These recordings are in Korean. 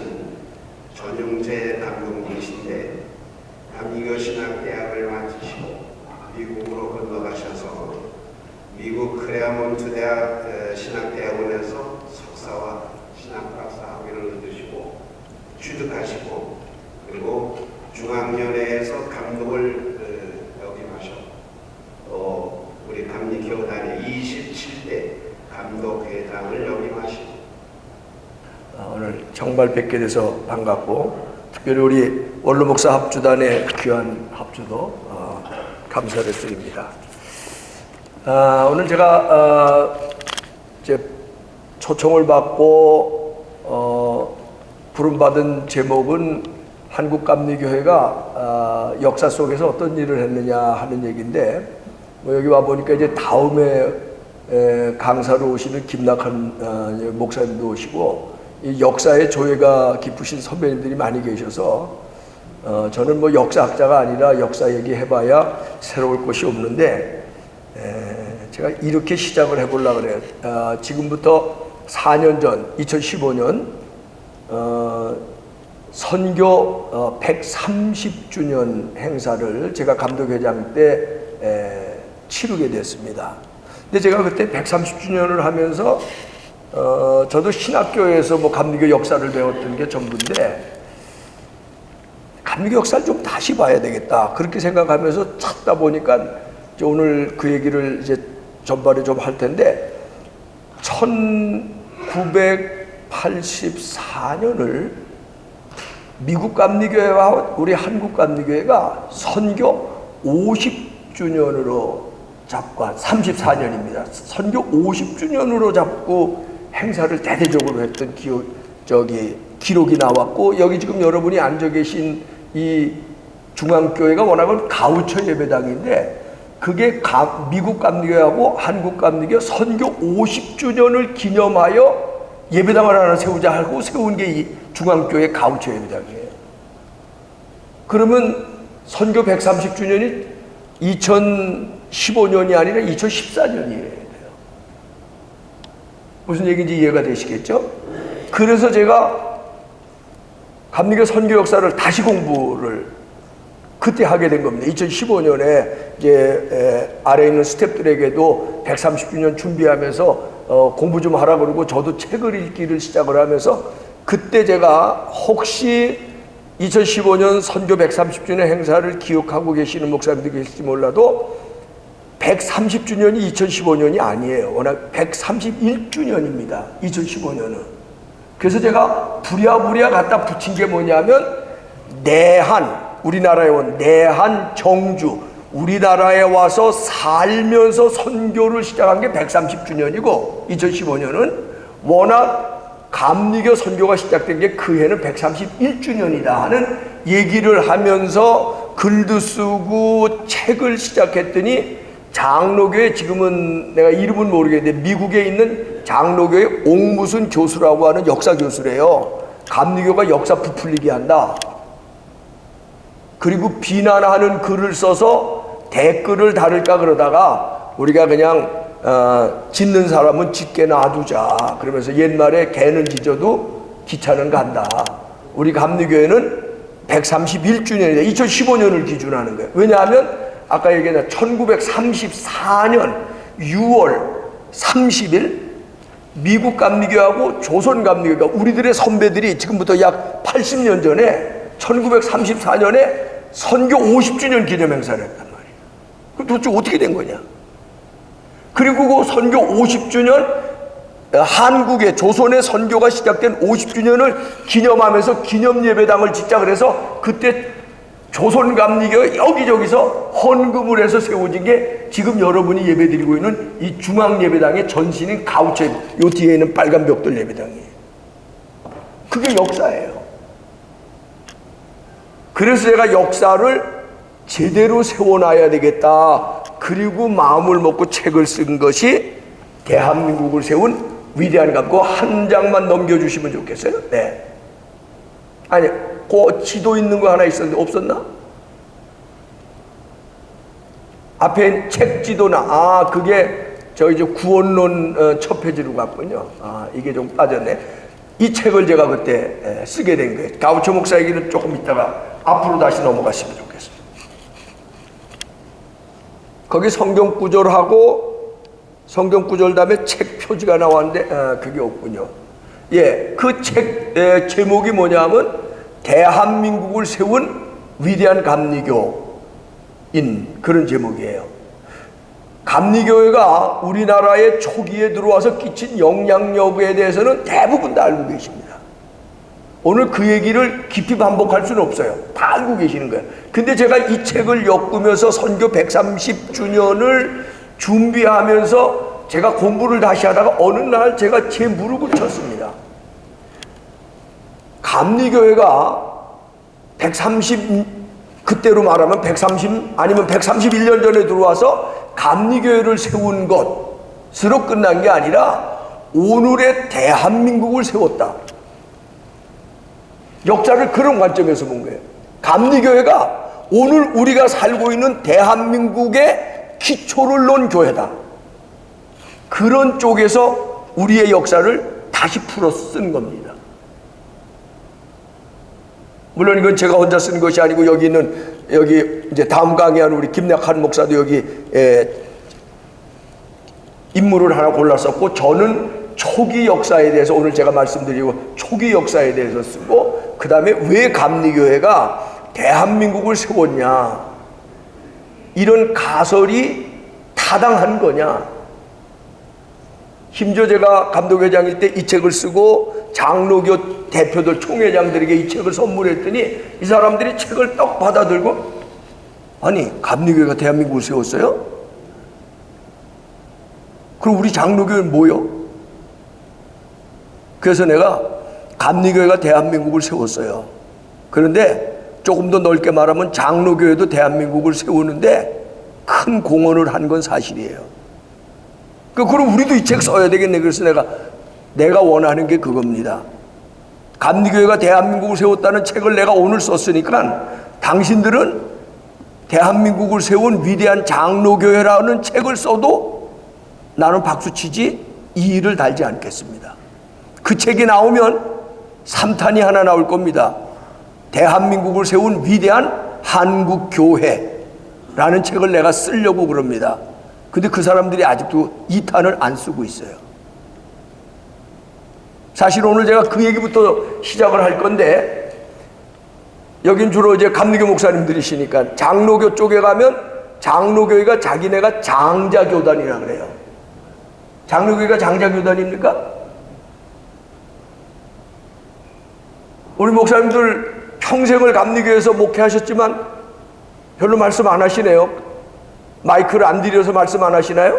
하시는 전용재 감독님이신데 감리교 신학대학을 마치시고 미국으로 건너가셔서 미국 크레아몬트 대학 신학대학원에서 석사와 신학박사 학위를 얻으시고 취득하시고 그리고 중앙연회에서 감독을 역임하셔 우리 감리교단의 27대 감독회장을 역임하시고 오늘 정말 뵙게 돼서 반갑고 특별히 우리 원로 목사 합주단의 귀한 합주도 감사를 드립니다. 오늘 제가 이제 초청을 받고 부름받은 제목은 한국감리교회가 역사 속에서 어떤 일을 했느냐 하는 얘기인데 여기 와 보니까 이제 다음에 강사로 오시는 김낙한 목사님도 오시고 이 역사에 조예가 깊으신 선배님들이 많이 계셔서 저는 뭐 역사학자가 아니라 역사 얘기해봐야 새로울 것이 없는데 제가 이렇게 시작을 해보려고 그래요. 지금부터 4년 전 2015년 선교 130주년 행사를 제가 감독회장 때 치르게 됐습니다. 근데 제가 그때 130주년을 하면서 저도 신학교에서 뭐 감리교 역사를 배웠던 게 전부인데 감리교 역사를 좀 다시 봐야 되겠다 그렇게 생각하면서 찾다 보니까 이제 오늘 그 얘기를 이제 전반에 좀 할 텐데 1984년을 미국 감리교회와 우리 한국 감리교회가 선교 50주년으로 잡고 34년입니다. 선교 50주년으로 잡고 행사를 대대적으로 했던 기록이 나왔고 여기 지금 여러분이 앉아 계신 이 중앙교회가 워낙은 가우처 예배당인데 그게 미국 감리교회하고 한국 감리교 선교 50주년을 기념하여 예배당을 하나 세우자 하고 세운 게 이 중앙교회 가우처 예배당이에요. 그러면 선교 130주년이 2015년이 아니라 2014년이에요. 무슨 얘기인지 이해가 되시겠죠? 그래서 제가 감리교 선교 역사를 다시 공부를 그때 하게 된 겁니다. 2015년에 이제 아래에 있는 스태프들에게도 130주년 준비하면서 공부 좀 하라 그러고 저도 책을 읽기를 시작을 하면서 그때 제가 혹시 2015년 선교 130주년 행사를 기억하고 계시는 목사님들이 계실지 몰라도 130주년이 2015년이 아니에요. 워낙 131주년입니다. 2015년은. 그래서 제가 부랴부랴 갖다 붙인 게 뭐냐면 내한, 우리나라에 온 내한 정주, 우리나라에 와서 살면서 선교를 시작한 게 130주년이고 2015년은 워낙 감리교 선교가 시작된 게 그 해는 131주년이다 하는 얘기를 하면서 글도 쓰고 책을 시작했더니 장로교회 지금은 내가 이름은 모르겠는데 미국에 있는 장로교회 옥무순 교수라고 하는 역사 교수래요. 감리교가 역사 부풀리게 한다. 그리고 비난하는 글을 써서 댓글을 달을까 그러다가 우리가 그냥 짖는 사람은 짖게 놔두자 그러면서 옛말에 개는 짖어도 기차는 간다. 우리 감리교회는 131주년이다. 2015년을 기준하는 거예요. 왜냐하면 아까 얘기했던 1934년 6월 30일 미국 감리교하고 조선 감리교가 우리들의 선배들이 지금부터 약 80년 전에 1934년에 선교 50주년 기념 행사를 했단 말이에요. 그럼 도대체 어떻게 된 거냐? 그리고 그 선교 50주년 한국의 조선의 선교가 시작된 50주년을 기념하면서 기념예배당을 짓자 그래서 그때 조선 감리교가 여기저기서 헌금을 해서 세워진 게 지금 여러분이 예배드리고 있는 이 중앙예배당의 전신인 가우처 예배, 요 뒤에 있는 빨간 벽돌 예배당이에요. 그게 역사예요. 그래서 제가 역사를 제대로 세워놔야 되겠다. 그리고 마음을 먹고 책을 쓴 것이 대한민국을 세운 위대한 감독. 한 장만 넘겨주시면 좋겠어요. 네. 아니, 그 지도 있는 거 하나 있었는데 없었나? 앞에 책 지도나 그게 저 이제 구원론 첫 페이지로 갔군요. 이게 좀 빠졌네. 이 책을 제가 그때 쓰게 된 거예요. 가우초 목사 얘기는 조금 있다가 앞으로 다시 넘어갔으면 좋겠습니다. 거기 성경 구절하고 성경 구절 다음에 책 표지가 나왔는데 그게 없군요. 예, 그 책 제목이 뭐냐면 대한민국을 세운 위대한 감리교인 그런 제목이에요. 감리교회가 우리나라의 초기에 들어와서 끼친 영향력에 대해서는 대부분 다 알고 계십니다. 오늘 그 얘기를 깊이 반복할 수는 없어요. 다 알고 계시는 거예요. 근데 제가 이 책을 엮으면서 선교 130주년을 준비하면서 제가 공부를 다시 하다가 어느 날 제가 제 무릎을 쳤습니다. 감리교회가 그때로 말하면 130 아니면 131년 전에 들어와서 감리교회를 세운 것으로 끝난 게 아니라 오늘의 대한민국을 세웠다. 역사를 그런 관점에서 본 거예요. 감리교회가 오늘 우리가 살고 있는 대한민국의 기초를 놓은 교회다. 그런 쪽에서 우리의 역사를 다시 풀어 쓴 겁니다. 물론 이건 제가 혼자 쓴 것이 아니고 여기 이제 다음 강의하는 우리 김낙한 목사도 여기 인물을 하나 골랐었고, 저는 초기 역사에 대해서 오늘 제가 말씀드리고 초기 역사에 대해서 쓰고, 그 다음에 왜 감리교회가 대한민국을 세웠냐, 이런 가설이 타당한 거냐. 심지어 제가 감독회장일 때 이 책을 쓰고 장로교 대표들 총회장들에게 이 책을 선물했더니 이 사람들이 책을 떡 받아들고, 아니 감리교회가 대한민국을 세웠어요? 그럼 우리 장로교회는 뭐요? 그래서 내가 감리교회가 대한민국을 세웠어요. 그런데 조금 더 넓게 말하면 장로교회도 대한민국을 세우는데 큰 공헌을 한 건 사실이에요. 그럼 우리도 이 책 써야 되겠네. 그래서 내가 원하는 게 그겁니다. 감리교회가 대한민국을 세웠다는 책을 내가 오늘 썼으니까 당신들은 대한민국을 세운 위대한 장로교회라는 책을 써도 나는 박수치지 이의를 달지 않겠습니다. 그 책이 나오면 3탄이 하나 나올 겁니다. 대한민국을 세운 위대한 한국교회라는 책을 내가 쓰려고 그럽니다. 근데 그 사람들이 아직도 2탄을 안 쓰고 있어요. 사실 오늘 제가 그 얘기부터 시작을 할 건데, 여긴 주로 이제 감리교 목사님들이시니까 장로교 쪽에 가면 장로교회가 자기네가 장자교단이라 그래요. 장로교회가 장자교단입니까? 우리 목사님들 평생을 감리교회에서 목회하셨지만 별로 말씀 안 하시네요. 마이크를 안 들여서 말씀 안 하시나요?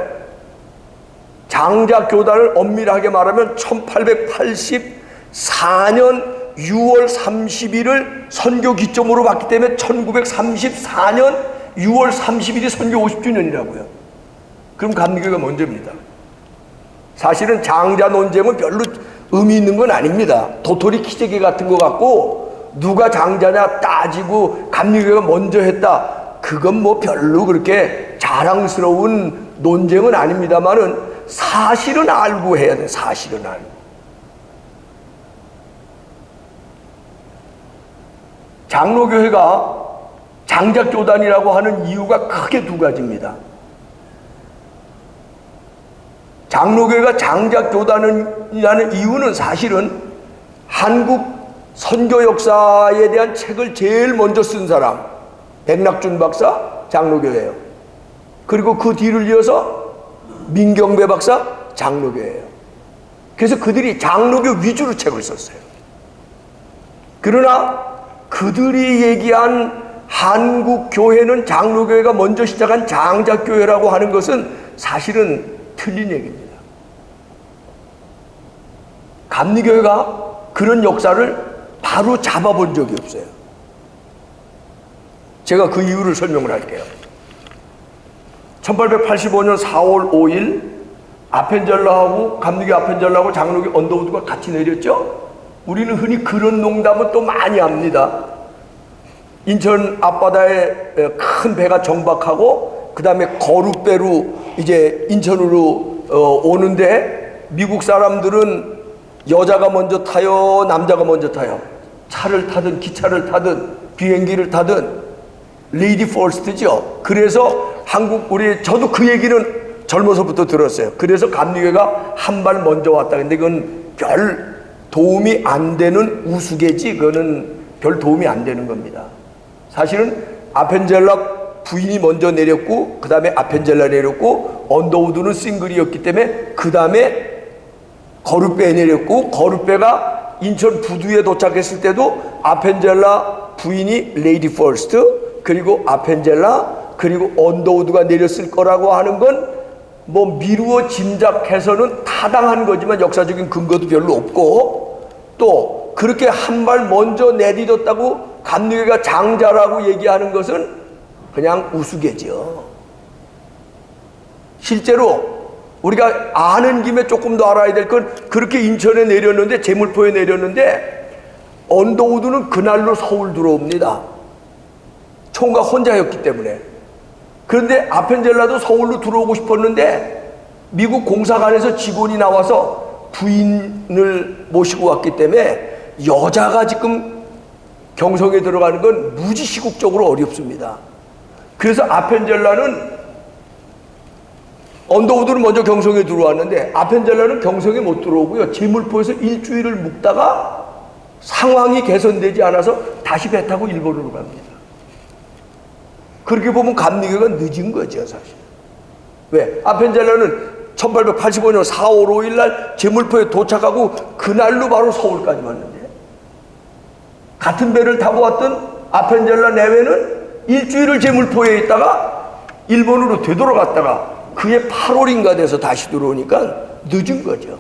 장자교단을 엄밀하게 말하면 1884년 6월 30일을 선교 기점으로 봤기 때문에 1934년 6월 30일이 선교 50주년이라고요. 그럼 감리교회가 먼저입니다. 사실은 장자 논쟁은 별로 의미 있는 건 아닙니다. 도토리 키재기 같은 거 갖고 누가 장자냐 따지고 감리교회가 먼저 했다, 그건 뭐 별로 그렇게 자랑스러운 논쟁은 아닙니다만은 사실은 알고 해야 돼. 사실은 알고. 장로교회가 장자교단이라고 하는 이유가 크게 두 가지입니다. 장로교회가 장자교단이라는 이유는 사실은 한국 선교 역사에 대한 책을 제일 먼저 쓴 사람 백낙준 박사 장로교회예요. 그리고 그 뒤를 이어서 민경배 박사 장로교회예요. 그래서 그들이 장로교 위주로 책을 썼어요. 그러나 그들이 얘기한 한국교회는 장로교회가 먼저 시작한 장자교회라고 하는 것은 사실은 틀린 얘기입니다. 감리교회가 그런 역사를 바로 잡아본 적이 없어요. 제가 그 이유를 설명을 할게요. 1885년 4월 5일 아펜젤라하고 감리교 아펜젤라하고 장로교 언더우드가 같이 내렸죠. 우리는 흔히 그런 농담은 또 많이 합니다. 인천 앞바다에 큰 배가 정박하고 그 다음에 거룻배로 이제 인천으로 오는데 미국 사람들은 여자가 먼저 타요, 남자가 먼저 타요? 차를 타든 기차를 타든 비행기를 타든 레이디 퍼스트죠. 그래서 저도 그 얘기는 젊어서부터 들었어요. 그래서 감리교가 한 발 먼저 왔다. 근데 그건 별 도움이 안 되는 우스개지, 그거는 별 도움이 안 되는 겁니다. 사실은 아펜젤라 부인이 먼저 내렸고, 그 다음에 아펜젤라 내렸고, 언더우드는 싱글이었기 때문에 그 다음에 거룻배 내렸고, 거룻배가 인천 부두에 도착했을 때도 아펜젤라 부인이 레이디 퍼스트, 그리고 아펜젤라, 그리고 언더우드가 내렸을 거라고 하는 건 뭐 미루어 짐작해서는 타당한 거지만 역사적인 근거도 별로 없고, 또 그렇게 한 발 먼저 내딛었다고 감리교가 장자라고 얘기하는 것은 그냥 우스개죠. 실제로 우리가 아는 김에 조금 더 알아야 될 건, 그렇게 인천에 내렸는데, 제물포에 내렸는데 언더우드는 그날로 서울 들어옵니다. 총각 혼자였기 때문에. 그런데 아펜젤라도 서울로 들어오고 싶었는데 미국 공사관에서 직원이 나와서 부인을 모시고 왔기 때문에 여자가 지금 경성에 들어가는 건 무지시국적으로 어렵습니다. 그래서 아펜젤라는, 언더우드는 먼저 경성에 들어왔는데 아펜젤라는 경성에 못 들어오고요, 제물포에서 일주일을 묵다가 상황이 개선되지 않아서 다시 배 타고 일본으로 갑니다. 그렇게 보면 감리교가 늦은 거죠, 사실. 왜? 아펜젤라는 1885년 4월 5일 날 제물포에 도착하고 그날로 바로 서울까지 왔는데, 같은 배를 타고 왔던 아펜젤라 내외는 일주일을 제물포에 있다가 일본으로 되돌아갔다가 그해 8월인가 돼서 다시 들어오니까 늦은 거죠.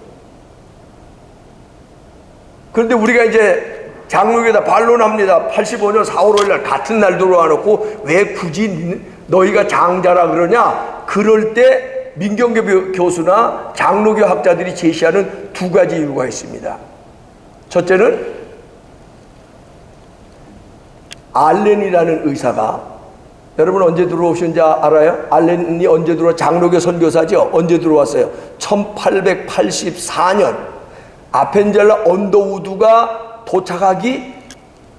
그런데 우리가 이제 장로교에다 반론합니다. 85년 4월 5일 날 같은 날 들어와 놓고 왜 굳이 너희가 장자라 그러냐? 그럴 때 민경교 교수나 장로교 학자들이 제시하는 두 가지 이유가 있습니다. 첫째는 알렌이라는 의사가, 여러분 언제 들어오신지 알아요? 알렌이 언제 들어와? 장로교 선교사죠. 언제 들어왔어요? 1884년 아펜젤라 언더우드가 도착하기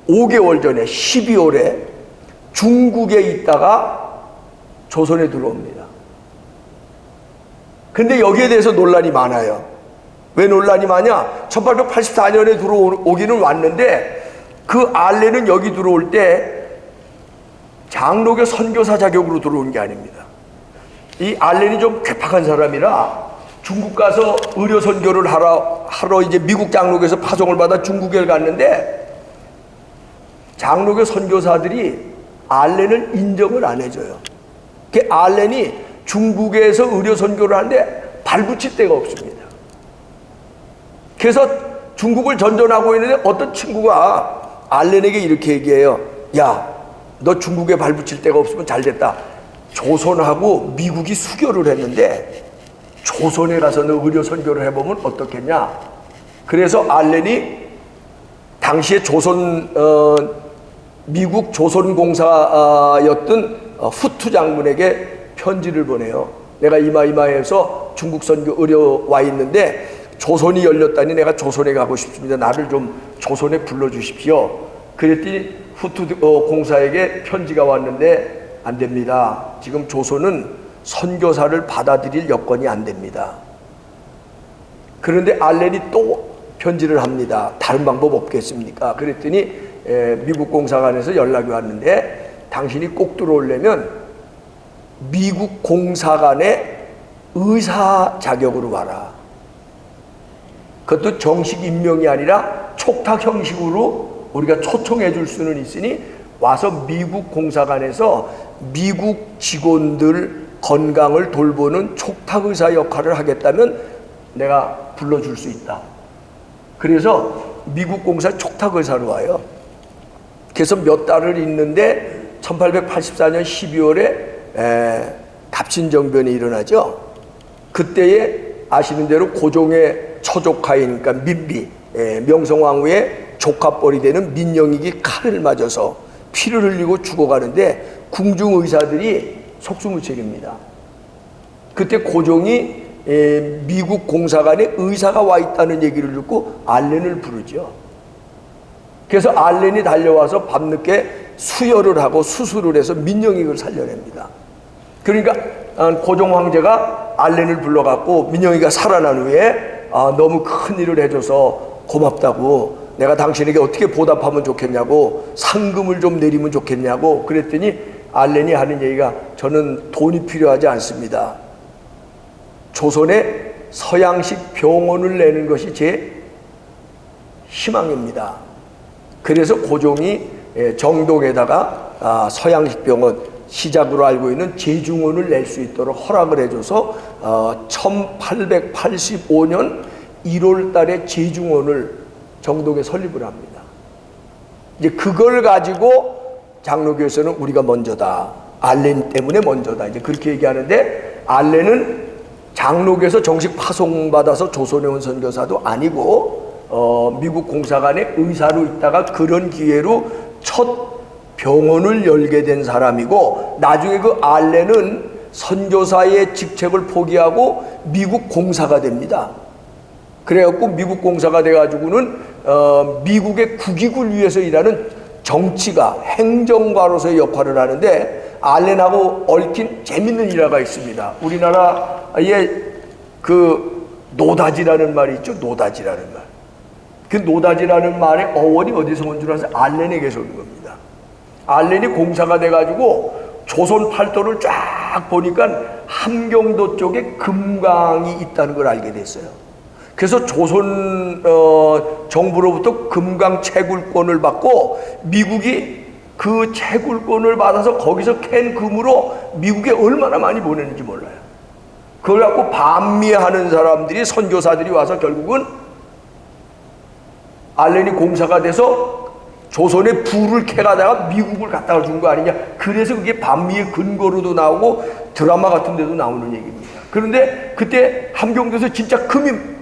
5개월 전에 12월에 중국에 있다가 조선에 들어옵니다. 근데 여기에 대해서 논란이 많아요. 왜 논란이 많냐? 1884년에 들어오기는 왔는데 그 알렌은 여기 들어올 때 장로교 선교사 자격으로 들어온 게 아닙니다. 이 알렌이 좀 괴팍한 사람이라 중국 가서 의료 선교를 하러 이제 미국 장로교에서 파송을 받아 중국에 갔는데 장로교 선교사들이 알렌을 인정을 안 해줘요. 그 알렌이 중국에서 의료 선교를 하는데 발붙일 데가 없습니다. 그래서 중국을 전전하고 있는데 어떤 친구가 알렌에게 이렇게 얘기해요. 야, 너 중국에 발붙일 데가 없으면 잘 됐다. 조선하고 미국이 수교를 했는데 조선에 가서 너 의료 선교를 해보면 어떻겠냐? 그래서 알렌이 당시에 미국 조선공사였던 후투 장군에게 편지를 보내요. 내가 이마이마에서 중국 선교 의료 와 있는데 조선이 열렸다니 내가 조선에 가고 싶습니다. 나를 좀 조선에 불러주십시오. 그랬더니 후투 공사에게 편지가 왔는데 안 됩니다. 지금 조선은 선교사를 받아들일 여건이 안 됩니다. 그런데 알렌이 또 편지를 합니다. 다른 방법 없겠습니까? 그랬더니 미국 공사관에서 연락이 왔는데 당신이 꼭 들어오려면 미국 공사관의 의사 자격으로 와라. 그것도 정식 임명이 아니라 촉탁 형식으로 우리가 초청해 줄 수는 있으니 와서 미국 공사관에서 미국 직원들 건강을 돌보는 촉탁 의사 역할을 하겠다면 내가 불러줄 수 있다. 그래서 미국 공사 촉탁 의사로 와요. 그래서 몇 달을 있는데 1884년 12월에 갑신정변이 일어나죠. 그때에 아시는 대로 고종의 처조카인, 그러니까 민비, 명성황후의 조카뻘이 되는 민영익이 칼을 맞아서 피를 흘리고 죽어가는데 궁중 의사들이 속수무책입니다. 그때 고종이 미국 공사관에 의사가 와 있다는 얘기를 듣고 알렌을 부르죠. 그래서 알렌이 달려와서 밤늦게 수혈을 하고 수술을 해서 민영익을 살려냅니다. 그러니까 고종 황제가 알렌을 불러갖고 민영이가 살아난 후에 너무 큰 일을 해줘서 고맙다고, 내가 당신에게 어떻게 보답하면 좋겠냐고, 상금을 좀 내리면 좋겠냐고 그랬더니 알렌이 하는 얘기가, 저는 돈이 필요하지 않습니다. 조선에 서양식 병원을 내는 것이 제 희망입니다. 그래서 고종이 정동에다가 서양식 병원, 시작으로 알고 있는 제중원을 낼 수 있도록 허락을 해줘서 1885년 1월 달에 제중원을 정동에 설립을 합니다. 이제 그걸 가지고 장로교에서는 우리가 먼저다, 알렌 때문에 먼저다, 이제 그렇게 얘기하는데, 알렌은 장로교에서 정식 파송받아서 조선에 온 선교사도 아니고 미국 공사관에 의사로 있다가 그런 기회로 첫 병원을 열게 된 사람이고, 나중에 그 알렌은 선교사의 직책을 포기하고 미국 공사가 됩니다. 그래갖고 미국 공사가 돼가지고는 미국의 국익을 위해서 일하는 정치가, 행정가로서의 역할을 하는데, 알렌하고 얽힌 재밌는 일화가 있습니다. 우리나라에 그 노다지라는 말이 있죠. 노다지라는 말. 그 노다지라는 말의 어원이 어디서 온 줄 아세요? 알렌에게서 온 겁니다. 알렌이 공사가 돼가지고 조선 팔도를 쫙 보니까 함경도 쪽에 금강이 있다는 걸 알게 됐어요. 그래서 조선 정부로부터 금강 채굴권을 받고, 미국이 그 채굴권을 받아서 거기서 캔 금으로 미국에 얼마나 많이 보내는지 몰라요. 그걸 갖고 반미하는 사람들이, 선교사들이 와서 결국은 알렌이 공사가 돼서 조선에 불을 캐가다가 미국을 갖다가 준 거 아니냐. 그래서 그게 반미의 근거로도 나오고 드라마 같은 데도 나오는 얘기입니다. 그런데 그때 함경도에서 진짜 금이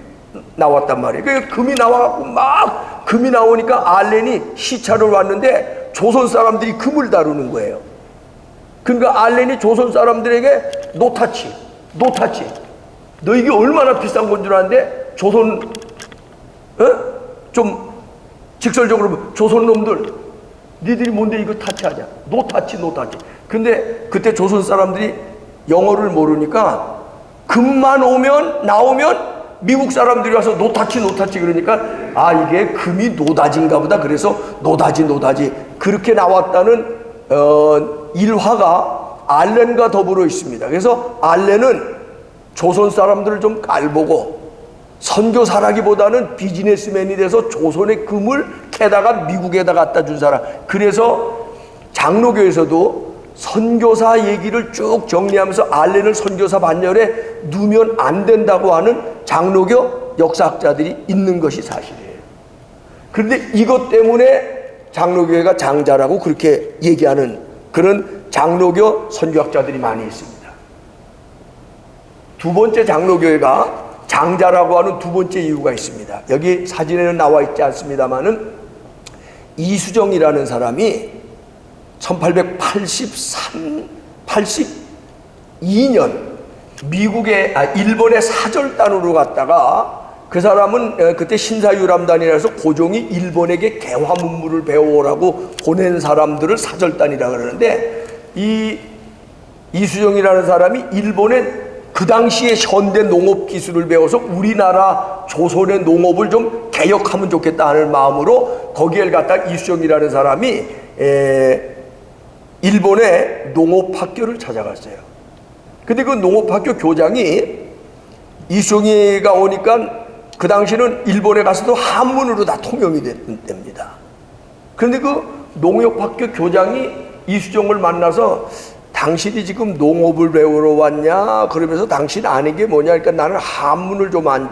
나왔단 말이에요. 그러니까 금이 나와갖고 막 금이 나오니까 알렌이 시찰을 왔는데 조선 사람들이 금을 다루는 거예요. 그러니까 알렌이 조선 사람들에게 노타치, 너 이게 얼마나 비싼 건 줄 아는데, 조선 좀 직설적으로, 조선 놈들 니들이 뭔데 이거 타치하냐, 노타치. 근데 그때 조선 사람들이 영어를 모르니까 금만 나오면 미국 사람들이 와서 노타치 그러니까, 이게 금이 노다지인가 보다. 그래서 노다지 그렇게 나왔다는 일화가 알렌과 더불어 있습니다. 그래서 알렌은 조선 사람들을 좀 깔보고 선교사라기보다는 비즈니스맨이 돼서 조선의 금을 캐다가 미국에다 갖다 준 사람. 그래서 장로교에서도 선교사 얘기를 쭉 정리하면서 알렌을 선교사 반열에 두면 안 된다고 하는 장로교 역사학자들이 있는 것이 사실이에요. 그런데 이것 때문에 장로교회가 장자라고 그렇게 얘기하는 그런 장로교 선교학자들이 많이 있습니다. 두 번째 장로교회가 장자라고 하는 두 번째 이유가 있습니다. 여기 사진에는 나와 있지 않습니다만은, 이수정이라는 사람이 1882년 일본의 사절단으로 갔다가, 그 사람은 그때 신사유람단이라서 고종이 일본에게 개화문물을 배워오라고 보낸 사람들을 사절단이라 그러는데, 이 이수정이라는 사람이 일본의 그 당시에 현대 농업 기술을 배워서 우리나라 조선의 농업을 좀 개혁하면 좋겠다 하는 마음으로 거기에 갔다 이수정이라는 사람이 일본의 농업학교를 찾아갔어요. 근데 그 농업학교 교장이, 이수정이가 오니까 그 당시는 일본에 가서도 한문으로 다 통용이 됩니다. 그런데 그 농업학교 교장이 이수정을 만나서, 당신이 지금 농업을 배우러 왔냐? 그러면서 당신 아는 게 뭐냐? 그러니까 나는 한문을 좀 할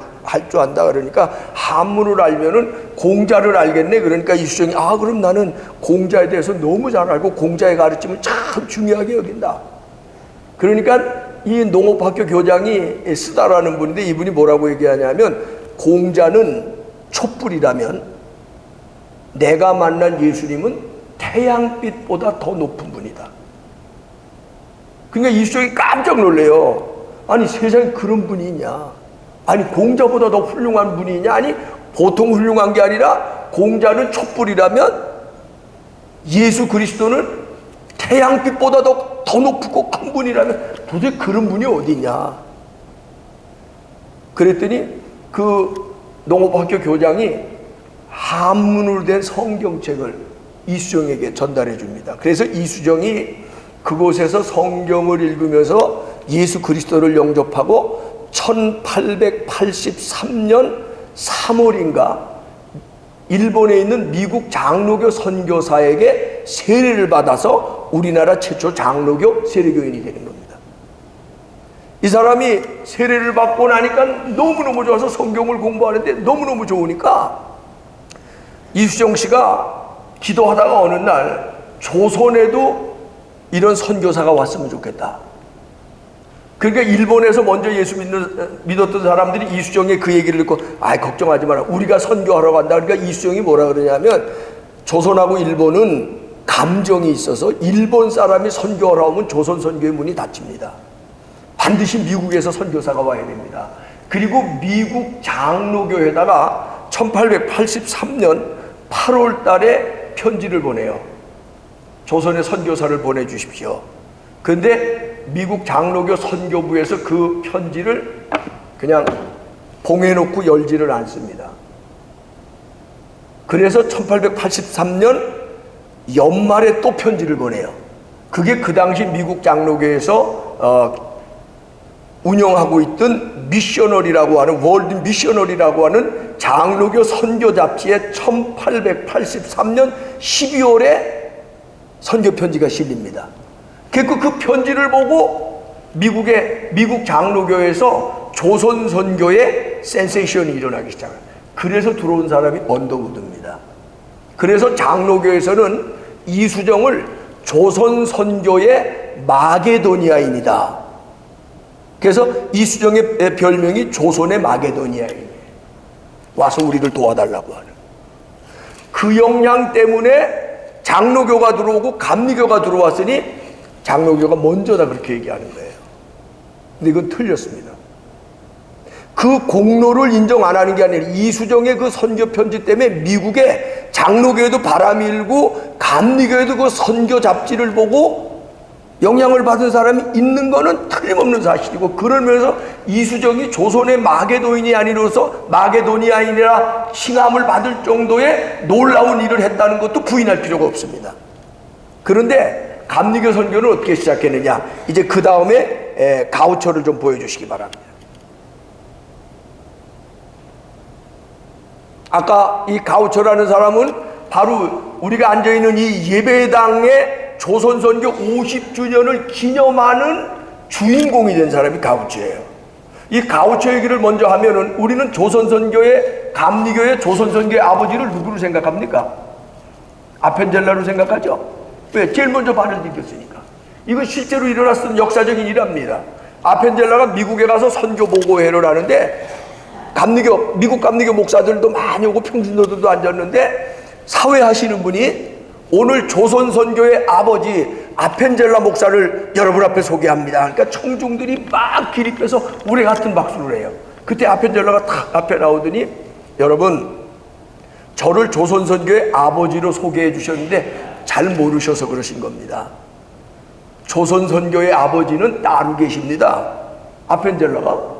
줄 안다. 그러니까 한문을 알면은 공자를 알겠네. 그러니까 이수정이, 그럼 나는 공자에 대해서 너무 잘 알고 공자의 가르침을 참 중요하게 여긴다. 그러니까 이 농업학교 교장이 쓰다라는 분인데, 이분이 뭐라고 얘기하냐면, 공자는 촛불이라면 내가 만난 예수님은 태양빛보다 더 높은 분이다. 그러니까 이수정이 깜짝 놀래요. 아니 세상에 그런 분이 있냐? 아니 공자보다 더 훌륭한 분이 있냐? 아니 보통 훌륭한 게 아니라 공자는 촛불이라면 예수 그리스도는 태양빛보다 더 높고 큰 분이라면 도대체 그런 분이 어디 있냐? 그랬더니 그 농업학교 교장이 한문으로 된 성경책을 이수정에게 전달해 줍니다. 그래서 이수정이 그곳에서 성경을 읽으면서 예수 그리스도를 영접하고 1883년 3월인가 일본에 있는 미국 장로교 선교사에게 세례를 받아서 우리나라 최초 장로교 세례교인이 되는 겁니다. 이 사람이 세례를 받고 나니까 너무너무 좋아서 성경을 공부하는데 너무너무 좋으니까 이수정 씨가 기도하다가 어느 날 조선에도 이런 선교사가 왔으면 좋겠다. 그러니까 일본에서 먼저 예수 믿었던 사람들이 이수정의 그 얘기를 듣고 걱정하지 마라. 우리가 선교하러 간다. 그러니까 이수정이 뭐라 그러냐면 조선하고 일본은 감정이 있어서 일본 사람이 선교하러 오면 조선 선교의 문이 닫힙니다. 반드시 미국에서 선교사가 와야 됩니다. 그리고 미국 장로교에다가 1883년 8월 달에 편지를 보내요. 조선의 선교사를 보내주십시오. 그런데 미국 장로교 선교부에서 그 편지를 그냥 봉해놓고 열지를 않습니다. 그래서 1883년 연말에 또 편지를 보내요. 그게 그 당시 미국 장로교에서 운영하고 있던 미셔널이라고 하는 월드 미셔널이라고 하는 장로교 선교 잡지에 1883년 12월에 선교 편지가 실립니다. 그 편지를 보고 미국 장로교에서 조선 선교에 센세이션이 일어나기 시작해요. 그래서 들어온 사람이 언더우드입니다. 그래서 장로교에서는 이수정을 조선 선교의 마게도니아인이다. 그래서 이수정의 별명이 조선의 마게도니아인이에요. 와서 우리를 도와달라고 하는. 그 영향 때문에 장로교가 들어오고 감리교가 들어왔으니 장로교가 먼저다 그렇게 얘기하는 거예요. 근데 이건 틀렸습니다. 그 공로를 인정 안 하는 게 아니라 이수정의 그 선교 편지 때문에 미국의 장로교에도 바람이 일고 감리교에도 그 선교 잡지를 보고 영향을 받은 사람이 있는 거는 틀림없는 사실이고, 그러면서 이수정이 조선의 마게도니아인이라 칭함을 받을 정도의 놀라운 일을 했다는 것도 부인할 필요가 없습니다. 그런데 감리교 선교는 어떻게 시작했느냐? 이제 그 다음에 가우처를 좀 보여주시기 바랍니다. 아까 이 가우처라는 사람은 바로 우리가 앉아있는 이 예배당의 조선선교 50주년을 기념하는 주인공이 된 사람이 가우처예요. 이 가우처 얘기를 먼저 하면은 우리는 조선선교의 감리교의 조선선교의 아버지를 누구로 생각합니까? 아펜젤라로 생각하죠? 왜? 제일 먼저 발을 디뎠으니까. 이건 실제로 일어났던 역사적인 일합니다. 아펜젤라가 미국에 가서 선교 보고회를 하는데 미국 감리교 목사들도 많이 오고 평신도들도 앉았는데 사회하시는 분이 오늘 조선 선교의 아버지 아펜젤라 목사를 여러분 앞에 소개합니다. 그러니까 청중들이 막 기립해서 우리 같은 박수를 해요. 그때 아펜젤라가 탁 앞에 나오더니 여러분 저를 조선 선교의 아버지로 소개해 주셨는데 잘 모르셔서 그러신 겁니다. 조선 선교의 아버지는 따로 계십니다. 아펜젤라가.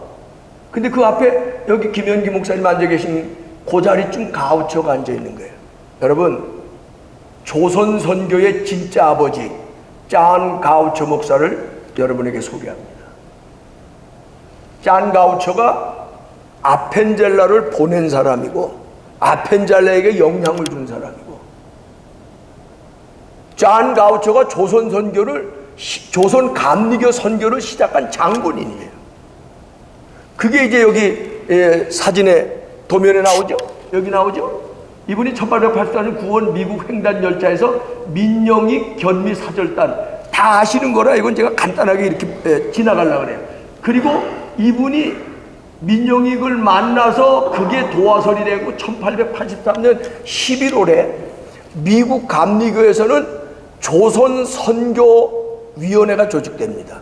근데 그 앞에 여기 김현기 목사님 앉아 계신 그 자리쯤 가우처가 앉아 있는 거예요. 여러분 조선 선교의 진짜 아버지 짠 가우처 목사를 여러분에게 소개합니다. 짠 가우처가 아펜젤라를 보낸 사람이고 아펜젤라에게 영향을 준 사람이고, 짠 가우처가 조선 선교를 조선 감리교 선교를 시작한 장본인이에요. 그게 이제 여기 사진에 도면에 나오죠? 여기 나오죠? 이분이 1884년 9월 미국 횡단 열차에서 민영익 견미 사절단 다 아시는 거라 이건 제가 간단하게 이렇게 지나가려고 그래요. 그리고 이분이 민영익을 만나서 그게 도화설이 되고 1883년 11월에 미국 감리교에서는 조선 선교위원회가 조직됩니다.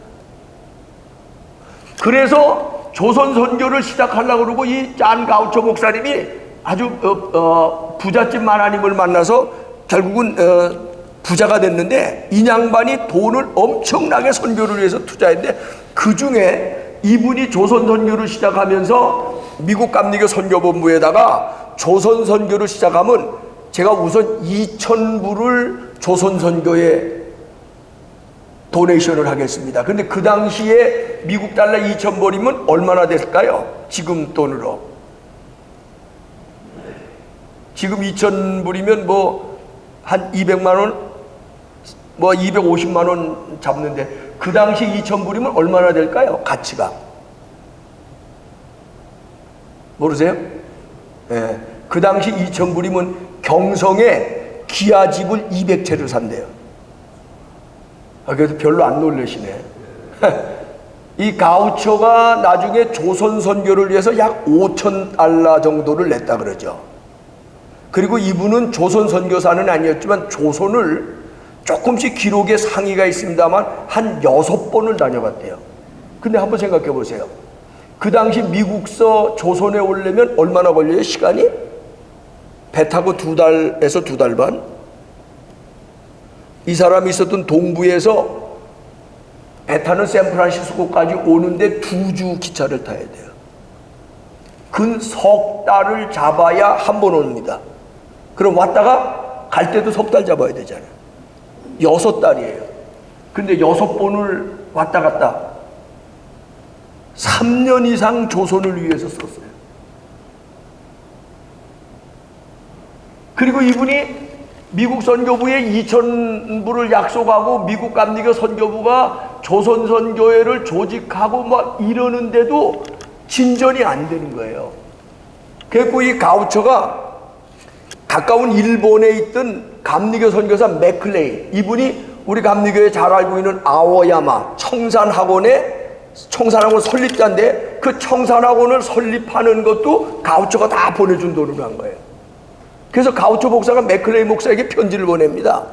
그래서 조선 선교를 시작하려고 그러고 이 잔 가우초 목사님이 아주 부잣집 마나님을 만나서 결국은 부자가 됐는데, 이 양반이 돈을 엄청나게 선교를 위해서 투자했는데, 그 중에 이분이 조선 선교를 시작하면서 미국 감리교 선교본부에다가 조선 선교를 시작하면 제가 우선 2,000불을 조선 선교에 도네이션을 하겠습니다. 근데 그 당시에 미국 달러 2,000불이면 얼마나 될까요? 지금 돈으로. 지금 2,000불이면 뭐 한 200만 원, 뭐 250만 원 잡는데, 그 당시 2,000불이면 얼마나 될까요? 가치가. 모르세요? 예. 그 당시 2,000불이면 경성에 기아집을 200채를 산대요. 그래도 별로 안 놀라시네. 이 가우초가 나중에 조선 선교를 위해서 약 5,000달러 정도를 냈다 그러죠. 그리고 이분은 조선 선교사는 아니었지만 조선을 조금씩 기록에 상의가 있습니다만 한 6번을 다녀봤대요. 근데 한번 생각해 보세요. 그 당시 미국서 조선에 오려면 얼마나 걸려요? 시간이? 배 타고 2달에서 2달 반? 이 사람이 있었던 동부에서 배 타는 샌프란시스코까지 오는데 2주 기차를 타야 돼요. 근 석 달을 잡아야 한 번 옵니다. 그럼 왔다가 갈 때도 석 달 잡아야 되잖아요. 6달이에요. 근데 6번을 왔다 갔다 3년 이상 조선을 위해서 썼어요. 그리고 이분이 미국 선교부에 2,000불을 약속하고 미국 감리교 선교부가 조선 선교회를 조직하고 막 이러는데도 진전이 안 되는 거예요. 그래서 이 가우초가 가까운 일본에 있던 감리교 선교사 맥클레이, 이분이 우리 감리교에 잘 알고 있는 아오야마 청산학원 설립자인데, 그 청산학원을 설립하는 것도 가우초가 다 보내준 돈으로 한 거예요. 그래서 가우초 목사가 맥클레이 목사에게 편지를 보냅니다.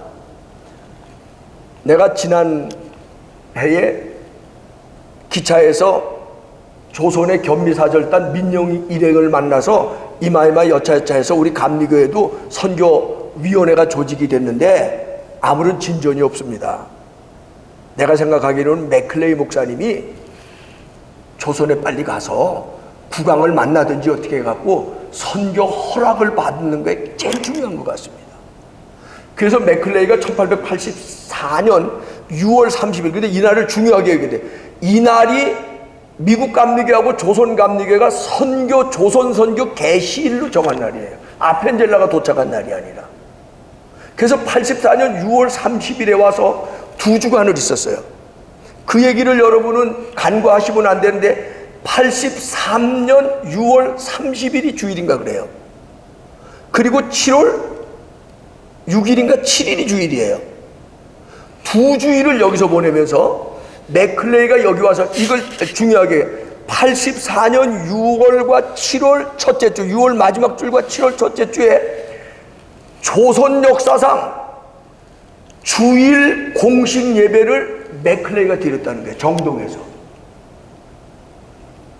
내가 지난 해에 기차에서 조선의 견미사절단 민영 일행을 만나서 이마이마 여차여차해서 우리 감리교에도 선교위원회가 조직이 됐는데 아무런 진전이 없습니다. 내가 생각하기로는 맥클레이 목사님이 조선에 빨리 가서 국왕을 만나든지 어떻게 해갖고 선교 허락을 받는 게 제일 중요한 것 같습니다. 그래서 맥클레이가 1884년 6월 30일, 근데 이 날을 중요하게 얘기해. 이 날이 미국 감리교하고 조선 감리교가 조선 선교 개시일로 정한 날이에요. 아펜젤라가 도착한 날이 아니라. 그래서 84년 6월 30일에 와서 2주간을 있었어요. 그 얘기를 여러분은 간과하시면 안 되는데 83년 6월 30일이 주일인가 그래요. 그리고 7월 6일인가 7일이 주일이에요. 2주일을 여기서 보내면서 맥클레이가 여기 와서 이걸 중요하게 84년 6월과 7월 첫째 주, 6월 마지막 주일과 7월 첫째 주에 조선 역사상 주일 공식 예배를 맥클레이가 드렸다는 거예요. 정동에서.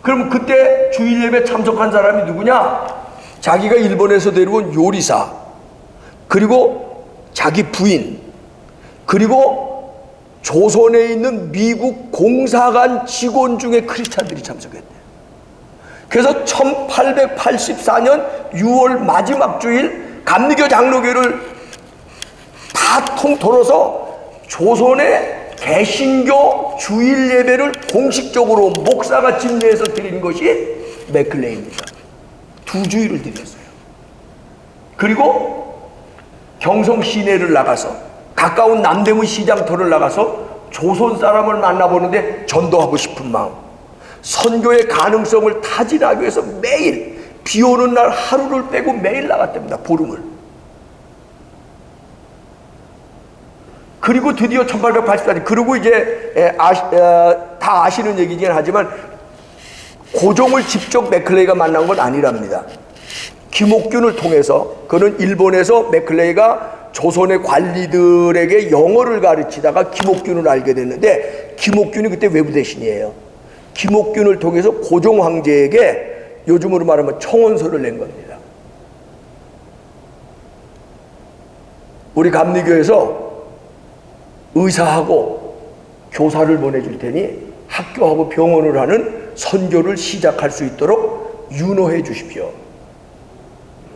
그럼 그때 주일 예배 참석한 사람이 누구냐? 자기가 일본에서 데려온 요리사, 그리고 자기 부인, 그리고 조선에 있는 미국 공사관 직원 중에 크리스찬들이 참석했대요. 그래서 1884년 6월 마지막 주일 감리교 장로교를 다 통틀어서 조선의 개신교 주일 예배를 공식적으로 목사가 집례해서 드린 것이 맥클레이입니다. 2주일을 드렸어요. 그리고 경성 시내를 나가서 가까운 남대문 시장터를 나가서 조선 사람을 만나보는데 전도하고 싶은 마음, 선교의 가능성을 타진하기 위해서 매일 비 오는 날 하루를 빼고 매일 나갔답니다. 보름을. 그리고 드디어 1884년, 그리고 이제 다 아시는 얘기긴 하지만 고종을 직접 맥클레이가 만난 건 아니랍니다. 김옥균을 통해서, 그는 일본에서 맥클레이가 조선의 관리들에게 영어를 가르치다가 김옥균을 알게 됐는데, 김옥균이 그때 외부 대신이에요. 김옥균을 통해서 고종 황제에게 요즘으로 말하면 청원서를 낸 겁니다. 우리 감리교에서 의사하고 교사를 보내줄 테니 학교하고 병원을 하는 선교를 시작할 수 있도록 윤호해 주십시오.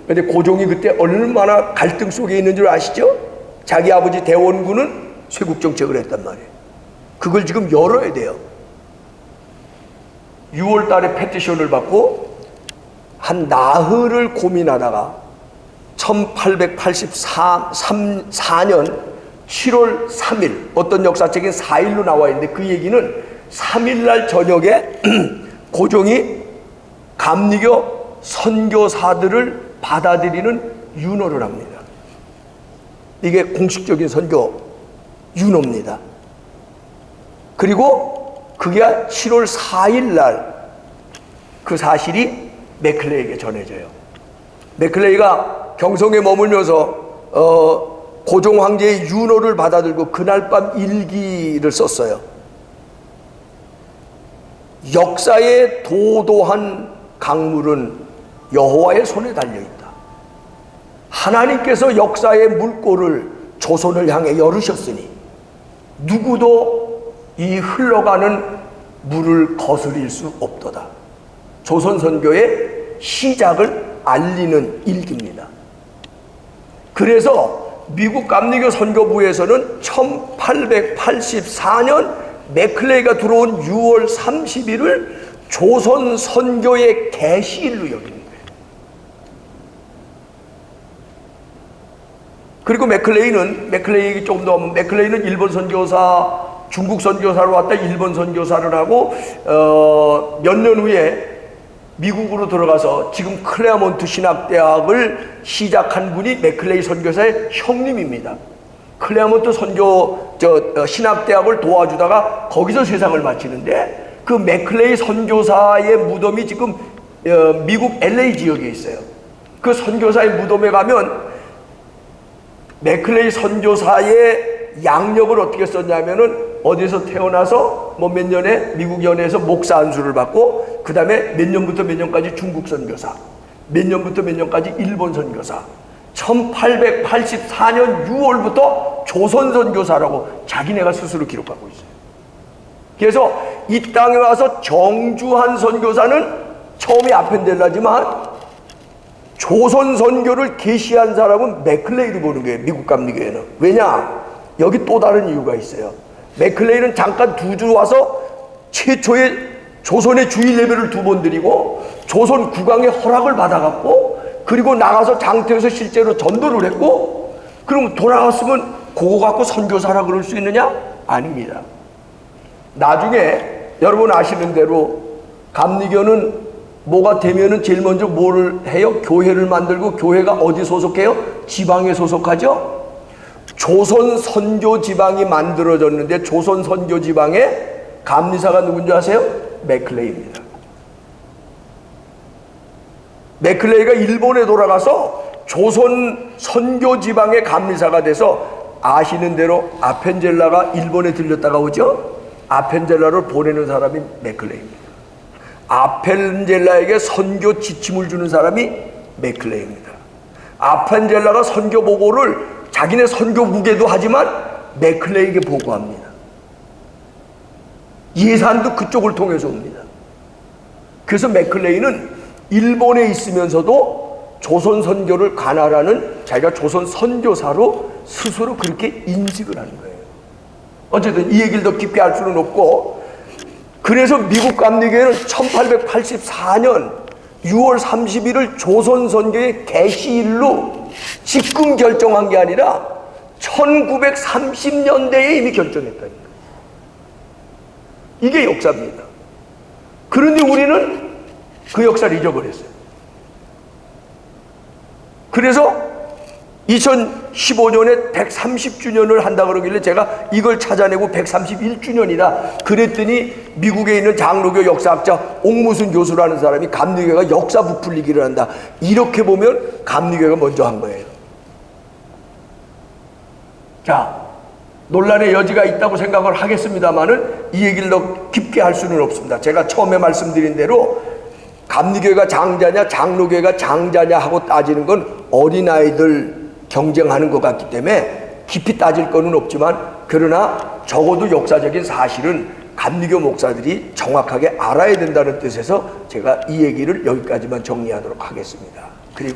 그런데 고종이 그때 얼마나 갈등 속에 있는 줄 아시죠? 자기 아버지 대원군은 쇄국정책을 했단 말이에요. 그걸 지금 열어야 돼요. 6월 달에 페티션을 받고 한 나흘을 고민하다가 1884년 7월 3일 어떤 역사책인 4일로 나와 있는데 그 얘기는 3일날 저녁에 고종이 감리교 선교사들을 받아들이는 윤호를 합니다. 이게 공식적인 선교 윤호입니다. 그리고 그게 7월 4일날 그 사실이 맥클레이에게 전해져요. 맥클레이가 경성에 머물면서 고종 황제의 윤호를 받아들고 그날 밤 일기를 썼어요. 역사의 도도한 강물은 여호와의 손에 달려있다. 하나님께서 역사의 물꼬를 조선을 향해 열으셨으니 누구도 이 흘러가는 물을 거스릴 수 없도다. 조선 선교의 시작을 알리는 일기입니다. 그래서 미국 감리교 선교부에서는 1884년 맥클레이가 들어온 6월 30일을 조선 선교의 개시일로 여깁니다. 그리고 맥클레이에게 조금 더 맥클레이는 일본 선교사, 중국 선교사로 왔다 일본 선교사를 하고 몇 년 후에 미국으로 들어가서 지금 클레어몬트 신학대학을 시작한 분이 맥클레이 선교사의 형님입니다. 클레어몬트 신학대학을 도와주다가 거기서 세상을 마치는데 그 맥클레이 선교사의 무덤이 지금 미국 LA 지역에 있어요. 그 선교사의 무덤에 가면 맥클레이 선교사의 양력을 어떻게 썼냐면은 어디서 태어나서 뭐 몇 년에 미국 연회에서 목사 안수를 받고 그 다음에 몇 년부터 몇 년까지 중국 선교사, 몇 년부터 몇 년까지 일본 선교사, 1884년 6월부터 조선 선교사라고 자기네가 스스로 기록하고 있어요. 그래서 이 땅에 와서 정주한 선교사는 처음에 아펜젤라지만 조선 선교를 계시한 사람은 맥클레이를 보는 거예요. 미국 감리교회는. 왜냐? 여기 또 다른 이유가 있어요. 맥클레이는 잠깐 2주 와서 최초의 조선의 주일 예배를 2번 드리고 조선 국왕의 허락을 받아갖고 그리고 나가서 장터에서 실제로 전도를 했고 그럼 돌아갔으면 그거 갖고 선교사라 그럴 수 있느냐? 아닙니다. 나중에 여러분 아시는 대로 감리교는 뭐가 되면은 제일 먼저 뭘 해요? 교회를 만들고 교회가 어디 소속해요? 지방에 소속하죠? 조선 선교 지방이 만들어졌는데 조선 선교 지방의 감리사가 누군지 아세요? 맥클레이입니다. 맥클레이가 일본에 돌아가서 조선 선교 지방의 감리사가 돼서 아시는 대로 아펜젤라가 일본에 들렸다가 오죠? 아펜젤라를 보내는 사람이 맥클레이입니다. 아펜젤라에게 선교 지침을 주는 사람이 맥클레이입니다. 아펜젤라가 선교 보고를 자기네 선교 무게도 하지만 맥클레이에게 보고합니다. 예산도 그쪽을 통해서 옵니다. 그래서 맥클레이는 일본에 있으면서도 조선 선교를 관할하는 자기가 조선 선교사로 스스로 그렇게 인식을 하는 거예요. 어쨌든 이 얘기를 더 깊게 할 수는 없고 그래서 미국 감리교회는 1884년 6월 30일을 조선 선교의 개시일로 집권 결정한 게 아니라 1930년대에 이미 결정했다니까. 이게 역사입니다. 그런데 우리는 그 역사를 잊어버렸어요. 그래서 2015년에 130주년을 한다 그러길래 제가 이걸 찾아내고 131주년이다 그랬더니 미국에 있는 장로교 역사학자 옥무순 교수라는 사람이 감리교회가 역사 부풀리기를 한다 이렇게 보면 감리교회가 먼저 한 거예요. 자, 논란의 여지가 있다고 생각을 하겠습니다만은 이 얘기를 더 깊게 할 수는 없습니다. 제가 처음에 말씀드린 대로 감리교회가 장자냐 장로교회가 장자냐 하고 따지는 건 어린아이들 경쟁하는 것 같기 때문에 깊이 따질 거는 없지만, 그러나 적어도 역사적인 사실은 감리교 목사들이 정확하게 알아야 된다는 뜻에서 제가 이 얘기를 여기까지만 정리하도록 하겠습니다.